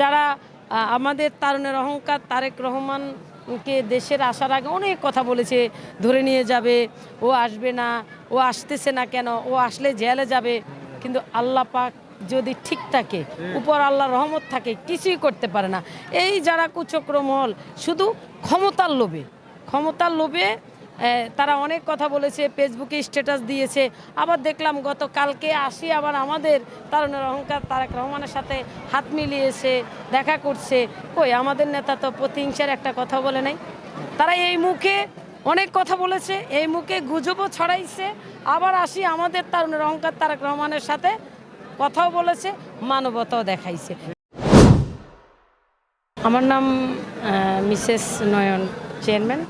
যারা আমাদের তারুণের অহংকার তারেক রহমানকে দেশের আসার আগে অনেক কথা বলেছে, ধরে নিয়ে যাবে, ও আসবে না, ও আসতেছে না কেন, ও আসলে জেলে যাবে। কিন্তু আল্লাহ পাক যদি ঠিক থাকে, উপর আল্লাহর রহমত থাকে, কিছুই করতে পারে না। এই যারা কুচক্র মহল শুধু ক্ষমতার লোভে তারা অনেক কথা বলেছে, ফেসবুকে স্ট্যাটাস দিয়েছে। আবার দেখলাম গতকালকে আসি আবার আমাদের তারুণের অহংকার তারেক রহমানের সাথে হাত মিলিয়েছে, দেখা করছে। কই আমাদের নেতা তো প্রতিহিংসার একটা কথা বলে নাই। তারা এই মুখে অনেক কথা বলেছে, এই মুখে গুজবও ছড়াইছে, আবার আসি আমাদের তারুণের অহংকার তারেক রহমানের সাথে কথাও বলেছে, মানবতাও দেখাইছে। আমার নাম মিসেস নয়ন চেয়ারম্যান।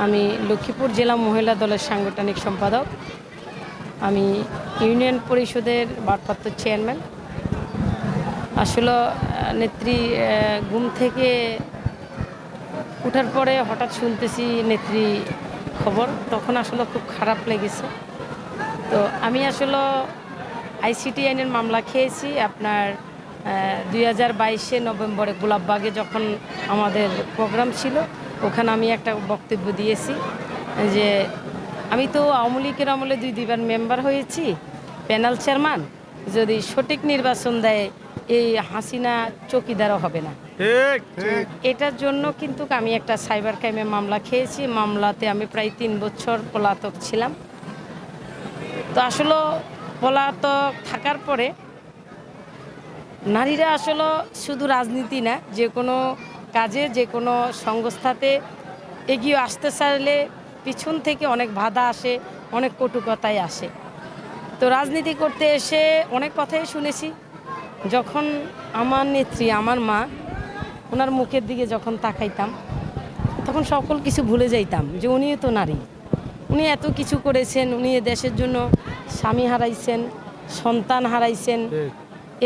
আমি লক্ষ্মীপুর জেলা মহিলা দলের সাংগঠনিক সম্পাদক। আমি ইউনিয়ন পরিষদের ভারপ্রাপ্ত চেয়ারম্যান। আসলে নেত্রী ঘুম থেকে ওঠার পরে হঠাৎ শুনতেছি নেত্রী খবর, তখন আসলে খুব খারাপ লেগেছে। তো আমি আসলে আইসিটি আইনের মামলা খেয়েছি আপনার 2022 নভেম্বরে গোলাপবাগে যখন আমাদের প্রোগ্রাম ছিল, ওখানে আমি একটা বক্তব্য দিয়েছি যে আমি তো আওয়ামী লীগের আমলে দুইবার মেম্বার হয়েছি, প্যানেল চেয়ারম্যান। যদি সঠিক নির্বাচন দেয় এই হাসিনা চৌকিদারও হবে না। এটার জন্য কিন্তু আমি একটা সাইবার ক্রাইমে মামলা খেয়েছি। মামলাতে আমি প্রায় 3 বছর পলাতক ছিলাম। তো আসলে পলাতক থাকার পরে নারীরা আসলে শুধু রাজনীতি না, যে কোনো কাজে যে কোনো সংস্থাতে এগিয়ে আসতে চাইলে পিছন থেকে অনেক বাধা আসে, অনেক কটু কথাই আসে। তো রাজনীতি করতে এসে অনেক কথাই শুনেছি। যখন আমার নেত্রী আমার মা, ওনার মুখের দিকে যখন তাকাইতাম তখন সকল কিছু ভুলে যাইতাম যে উনিও তো নারী, উনি এত কিছু করেছেন, উনি দেশের জন্য স্বামী হারাইছেন, সন্তান হারাইছেন।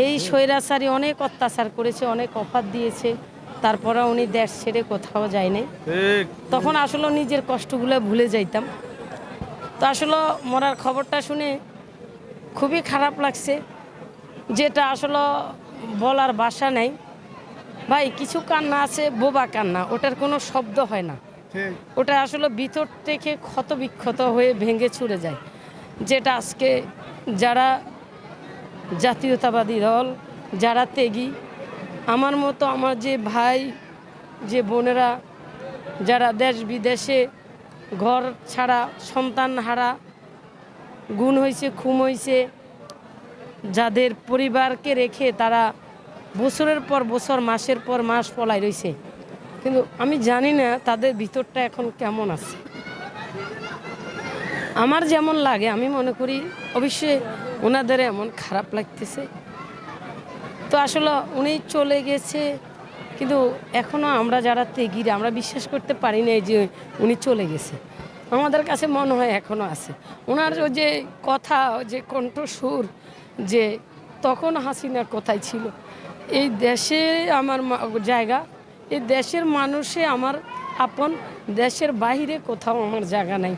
এই স্বৈরাচারী অনেক অত্যাচার করেছে, অনেক অফার দিয়েছে, তারপরে উনি দেশ ছেড়ে কোথাও যায়নি। তখন আসলে নিজের কষ্টগুলো ভুলে যাইতাম। তো আসলে মরার খবরটা শুনে খুবই খারাপ লাগছে, যেটা আসলে বলার ভাষা নাই। ভাই কিছু কান্না আছে বোবা কান্না, ওটার কোনো শব্দ হয় না, ওটা আসলে ভিতর থেকে ক্ষত বিক্ষত হয়ে ভেঙে ছুড়ে যায়। যেটা আজকে যারা জাতীয়তাবাদী দল, যারা ত্যাগী, আমার মতো আমার যে ভাই যে বোনেরা যারা দেশ বিদেশে ঘর ছাড়া সন্তান হারা গুণ হয়েছে, খুন হয়েছে, যাদের পরিবারকে রেখে তারা বছরের পর বছর মাসের পর মাস পলাই রয়েছে, কিন্তু আমি জানি না তাদের ভিতরটা এখন কেমন আছে। আমার যেমন লাগে আমি মনে করি অবশ্যই ওনাদের এমন খারাপ লাগতেছে। তো আসলে উনি চলে গেছে, কিন্তু এখনও আমরা যারা ত্যাগীরা আমরা বিশ্বাস করতে পারি না যে উনি চলে গেছে। আমাদের কাছে মনে হয় এখনও আছে ওনার যে কথা, যে কণ্ঠস্বর, যে তখন হাসিনা কোথায় ছিল, এই দেশে আমার জায়গা, এই দেশের মানুষে আমার আপন, দেশের বাইরে কোথাও আমার জায়গা নাই।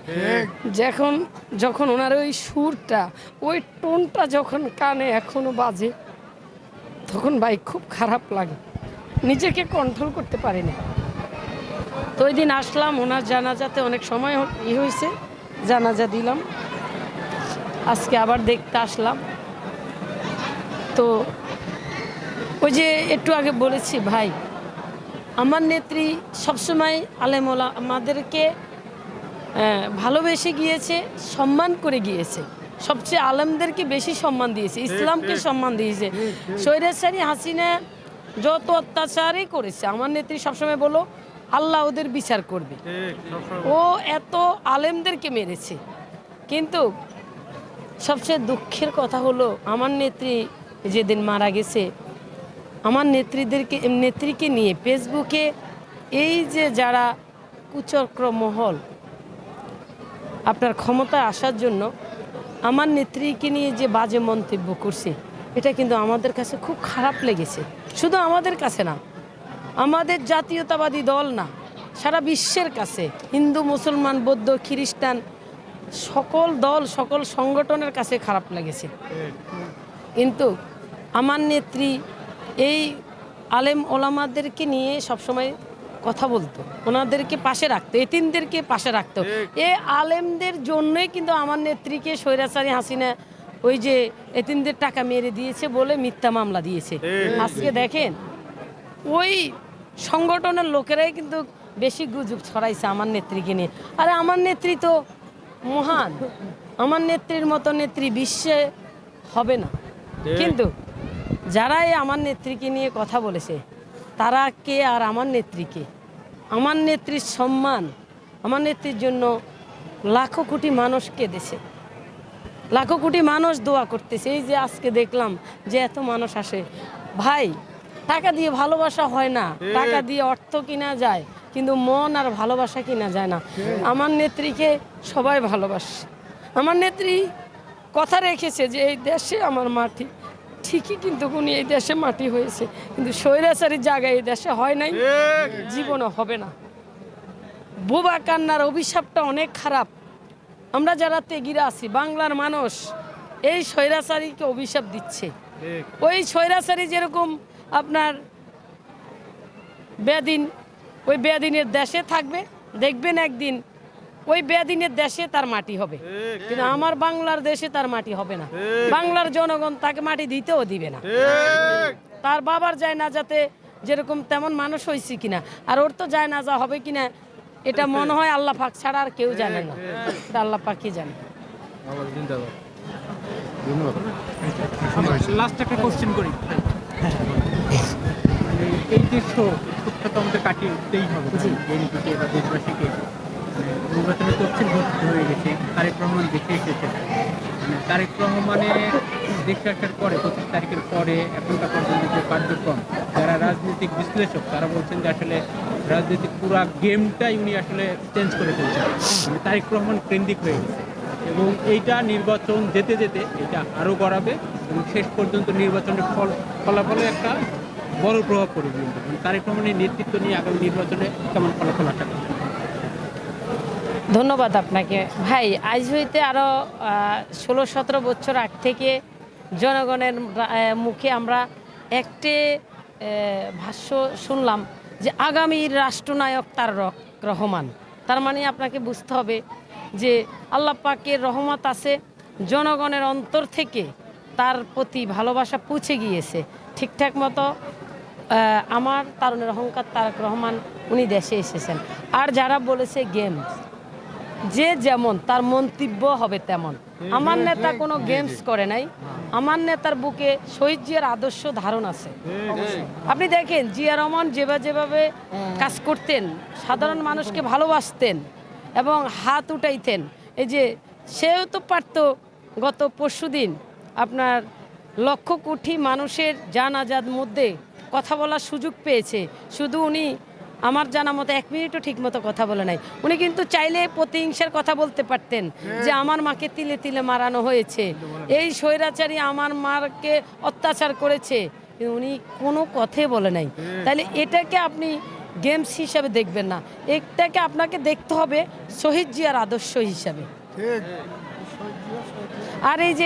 যখন ওনার ওই সুরটা, ওই টোনটা যখন কানে এখনো বাজে, তখন ভাই খুব খারাপ লাগে, নিজেকে কন্ট্রোল করতে পারি না। তো ওই দিন আসলাম ওনার জানাজাতে, অনেক সময় হয়েছে, জানাজা দিলাম, আজকে আবার দেখতে আসলাম। তো ওই যে একটু আগে বলেছি ভাই, আমার নেত্রী সবসময় আলেমোলা আমাদেরকে ভালোবেসে গিয়েছে, সম্মান করে গিয়েছে, সবচেয়ে আলেমদেরকে বেশি সম্মান দিয়েছে, ইসলামকে সম্মান দিয়েছে। স্বৈরাচারী হাসিনা যত অত্যাচারই করেছে, আমার নেত্রী সবসময় বলো আল্লাহ ওদের বিচার করবে। ও এত আলেমদেরকে মেরেছে, কিন্তু সবচেয়ে দুঃখের কথা হলো আমার নেত্রী যেদিন মারা গেছে, আমার নেত্রীকে নিয়ে ফেসবুকে এই যে যারা কুচক্র মহল আপনার ক্ষমতায় আসার জন্য আমার নেত্রীকে নিয়ে যে বাজে মন্তব্য করছে, এটা কিন্তু আমাদের কাছে খুব খারাপ লেগেছে। শুধু আমাদের কাছে না, আমাদের জাতীয়তাবাদী দল না, সারা বিশ্বের কাছে, হিন্দু মুসলমান বৌদ্ধ খ্রিস্টান সকল দল সকল সংগঠনের কাছে খারাপ লেগেছে। কিন্তু আমার নেত্রী এই আলেম ওলামাদেরকে নিয়ে সবসময় কথা বলতো, ওনাদেরকে পাশে রাখতো, এতিমদেরকে পাশে রাখতো। এই আলেমদের জন্যই কিন্তু আমার নেত্রীকে স্বৈরাচারী হাসিনা ওই যে এতিমদের টাকা মেরে দিয়েছে বলে মিথ্যা মামলা দিয়েছে। আজকে দেখেন ওই সংগঠনের লোকেরাই কিন্তু বেশি গুজব ছড়াইছে আমার নেত্রীকে নিয়ে। আরে আমার নেত্রী তো মহান, আমার নেত্রীর মতো নেত্রী বিশ্বে হবে না। কিন্তু যারাই আমার নেত্রীকে নিয়ে কথা বলেছে তারা কে আর আমার নেত্রীকে, আমার নেত্রীর সম্মান, আমার নেত্রীর জন্য লাখো কোটি মানুষ কেঁদেছে, লাখো কোটি মানুষ দোয়া করতেছে। এই যে আজকে দেখলাম যে এত মানুষ আসে, ভাই টাকা দিয়ে ভালোবাসা হয় না, টাকা দিয়ে অর্থ কিনা যায় কিন্তু মন আর ভালোবাসা কিনা যায় না। আমার নেত্রীকে সবাই ভালোবাসে, আমার নেত্রী কথা রেখেছে যে এই দেশে আমার মাটি, ঠিকই কিন্তু উনি এই দেশে মাটি হয়েছে, কিন্তু স্বৈরাচারীর জায়গায় এই দেশে হয় নাই, জীবনও হবে না। বোবা কান্নার অভিশাপটা অনেক খারাপ। আমরা যারা তেগিরা আছি বাংলার মানুষ এই স্বৈরাচারীকে অভিশাপ দিচ্ছে। ওই স্বৈরাচারী যেরকম আপনার বেদিন, ওই বেদিনের দেশে থাকবে, দেখবেন একদিন ওই বেদিনের দেশে তার মাটি হবে, কিন্তু আমার বাংলার দেশে তার মাটি হবে না। বাংলার জনগণ তাকে মাটি দিতেও দিবে না। তার বাবার যায় না যাতে যেরকম তেমন মানুষ হয়েছে কিনা, আর ওর তো যায় না যা হবে কিনা এটা মনে হয় আল্লাহ পাক ছাড়া আর কেউ জানে না, এটা আল্লাহ পাকই জানে। লাস্ট একটা কোশ্চেন করি, এই যে শোকটা তো আমাদের কাটিয়ে উঠতেই হবে বিএনপিকে বা দেশবাসীকে। নির্বাচনে তফসিল ঘোষিত হয়ে গেছে, তারেক রহমান দেশে এসেছে। তারেক রহমানের দেশে আসার পরে 25 তারিখের পরে এখনকার পর্যন্ত যে কার্যক্রম, যারা রাজনৈতিক বিশ্লেষক তারা বলছেন যে আসলে রাজনৈতিক পুরা গেমটাই উনি আসলে চেঞ্জ করে ফেলছেন, তারেক রহমান কেন্দ্রিক হয়ে গেছে। এবং এইটা নির্বাচন যেতে যেতে এটা আরও গড়াবে এবং শেষ পর্যন্ত নির্বাচনের ফলাফলে একটা বড় প্রভাব পড়বে। তারেক রহমানের নেতৃত্ব নিয়ে আগামী নির্বাচনে কেমন ফলাফল আশা করছেন? ধন্যবাদ আপনাকে ভাই। আজ হইতে আরও 16-17 বছর আগ থেকে জনগণের মুখে আমরা একটি ভাষ্য শুনলাম যে আগামীর রাষ্ট্রনায়ক তারেক রহমান। তার মানে আপনাকে বুঝতে হবে যে আল্লাহ পাকের রহমত আছে, জনগণের অন্তর থেকে তার প্রতি ভালোবাসা পৌঁছে গিয়েছে ঠিকঠাক মতো। আমার তারুণের অহংকার তারেক রহমান উনি দেশে এসেছেন। আর যারা বলেছে গেমস, যে যেমন তার মন্তব্য হবে তেমন। আমার নেতা কোনো গেমস করে নাই, আমার নেতার বুকে শহীদ জিয়ার আদর্শ ধারণ আছে। আপনি দেখেন জিয়া রহমান যেভাবে কাজ করতেন, সাধারণ মানুষকে ভালোবাসতেন এবং হাত উঠাইতেন। এই যে সেও তো পারতো গত পরশুদিন আপনার লক্ষ কোটি মানুষের জানাজার মধ্যে কথা বলার সুযোগ পেয়েছে, শুধু উনি আমার জানা মতো 1 মিনিটও ঠিক মতো কথা বলে নাই। উনি কিন্তু চাইলে প্রতিহিংসার কথা বলতে পারতেন যে আমার মাকে তিলে তিলে মারানো হয়েছে, এই স্বৈরাচারী আমার মাকে অত্যাচার করেছে, কিন্তু উনি কোনো কথাই বলে নাই। তাহলে এটাকে আপনি গেমস হিসাবে দেখবেন না, এটাকে আপনাকে দেখতে হবে শহীদ জিয়ার আদর্শ হিসাবে। আর এই যে